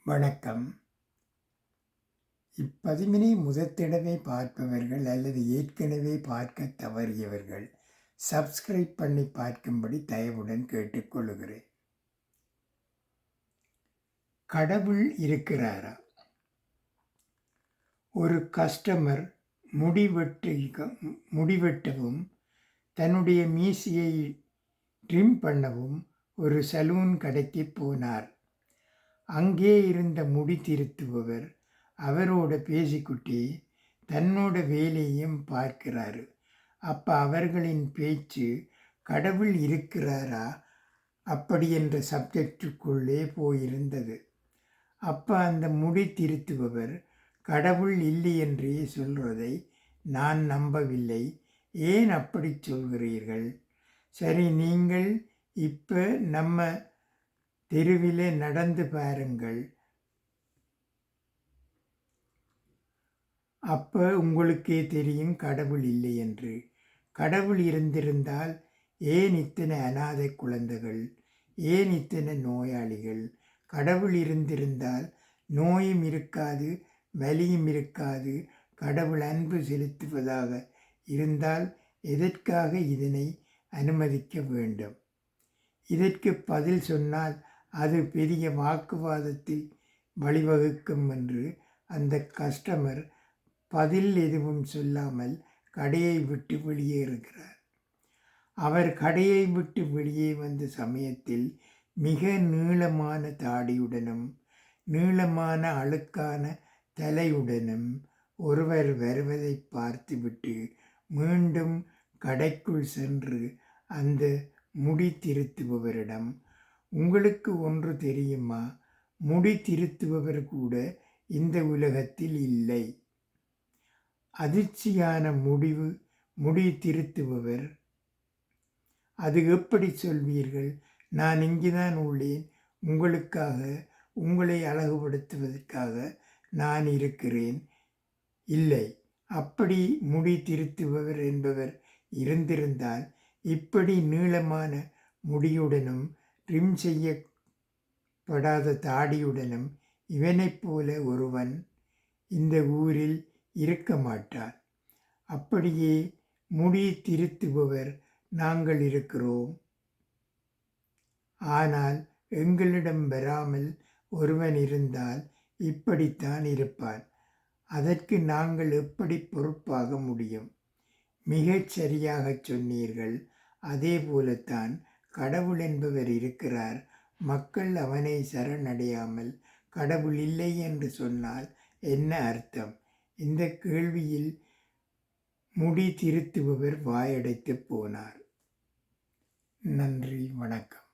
வணக்கம். இப்பதிவினை முதற்தடவை பார்ப்பவர்கள் அல்லது ஏற்கனவே பார்க்க தவறியவர்கள் சப்ஸ்கிரைப் பண்ணி பார்க்கும்படி தயவுடன் கேட்டுக்கொள்கிறேன். கடவுள் இருக்கிறாரா? ஒரு கஸ்டமர் முடிவெட்டவும் தன்னுடைய மீசையை ட்ரிம் பண்ணவும் ஒரு சலூன் கடைக்கு போனார். அங்கே இருந்த முடி திருத்துபவர் அவரோட பேசிக்கிட்டே தன்னோட வேலையும் பார்க்கிறாரு. அப்போ அவர்களின் பேச்சு கடவுள் இருக்கிறாரா அப்படி என்ற சப்ஜெக்டுக்குள்ளே போயிருந்தது. அப்போ அந்த முடி திருத்துபவர் கடவுள் இல்லை என்றே சொல்வதை நான் நம்பவில்லை. ஏன் அப்படி சொல்கிறீர்கள்? சரி, நீங்கள் இப்போ நம்ம தெருவிலே நடந்து பாருங்கள். அப்போ உங்களுக்கே தெரியும் கடவுள் இல்லை என்று. கடவுள் இருந்திருந்தால் ஏன் இத்தனை அனாதை குழந்தைகள், ஏன் இத்தனை நோயாளிகள்? கடவுள் இருந்திருந்தால் நோயும் இருக்காது, வலியும் இருக்காது. கடவுள் அன்பு செலுத்துவதாக இருந்தால் எதற்காக இதனை அனுமதிக்க வேண்டும்? இதற்கு பதில் சொன்னால் அது பெரிய வாக்குவாதத்தில் வழிவகுக்கும் என்று அந்த கஸ்டமர் பதில் எதுவும் சொல்லாமல் கடையை விட்டு வெளியேறுகிறார். அவர் கடையை விட்டு வெளியே வந்த சமயத்தில் மிக நீளமான தாடியுடனும் நீளமான அழுக்கான தலையுடனும் ஒருவர் வருவதை பார்த்துவிட்டு மீண்டும் கடைக்குள் சென்று அந்த முடி திருத்துபவரிடம், உங்களுக்கு ஒன்று தெரியுமா? முடி திருத்துபவர் கூட இந்த உலகத்தில் இல்லை. அதிர்ச்சியான முடிவு. முடி திருத்துபவர், அது எப்படி சொல்வீர்கள்? நான் இங்குதான் உள்ளேன், உங்களுக்காக, உங்களை அழகுபடுத்துவதற்காக நான் இருக்கிறேன். இல்லை, அப்படி முடி திருத்துபவர் என்பவர் இருந்திருந்தால் இப்படி நீளமான முடியுடனும் ட்ரிம் செய்யப்படாத தாடியுடனும் இவனைப் போல ஒருவன் இந்த ஊரில் இருக்க மாட்டான். அப்படியே முடி திருத்துபவர் நாங்கள் இருக்கிறோம். ஆனால் எங்களிடம் வராமல் ஒருவன் இருந்தால் இப்படித்தான் இருப்பான். அதற்கு நாங்கள் எப்படி பொறுப்பாக முடியும்? மிகச் சரியாக சொன்னீர்கள். அதே போலத்தான் கடவுள் என்பவர் இருக்கிறார். மக்கள் அவனை சரணடையாமல் கடவுள் இல்லை என்று சொன்னால் என்ன அர்த்தம்? இந்த கேள்வியில் முடி திருத்துபவர் வாயடைத்து போனார். நன்றி, வணக்கம்.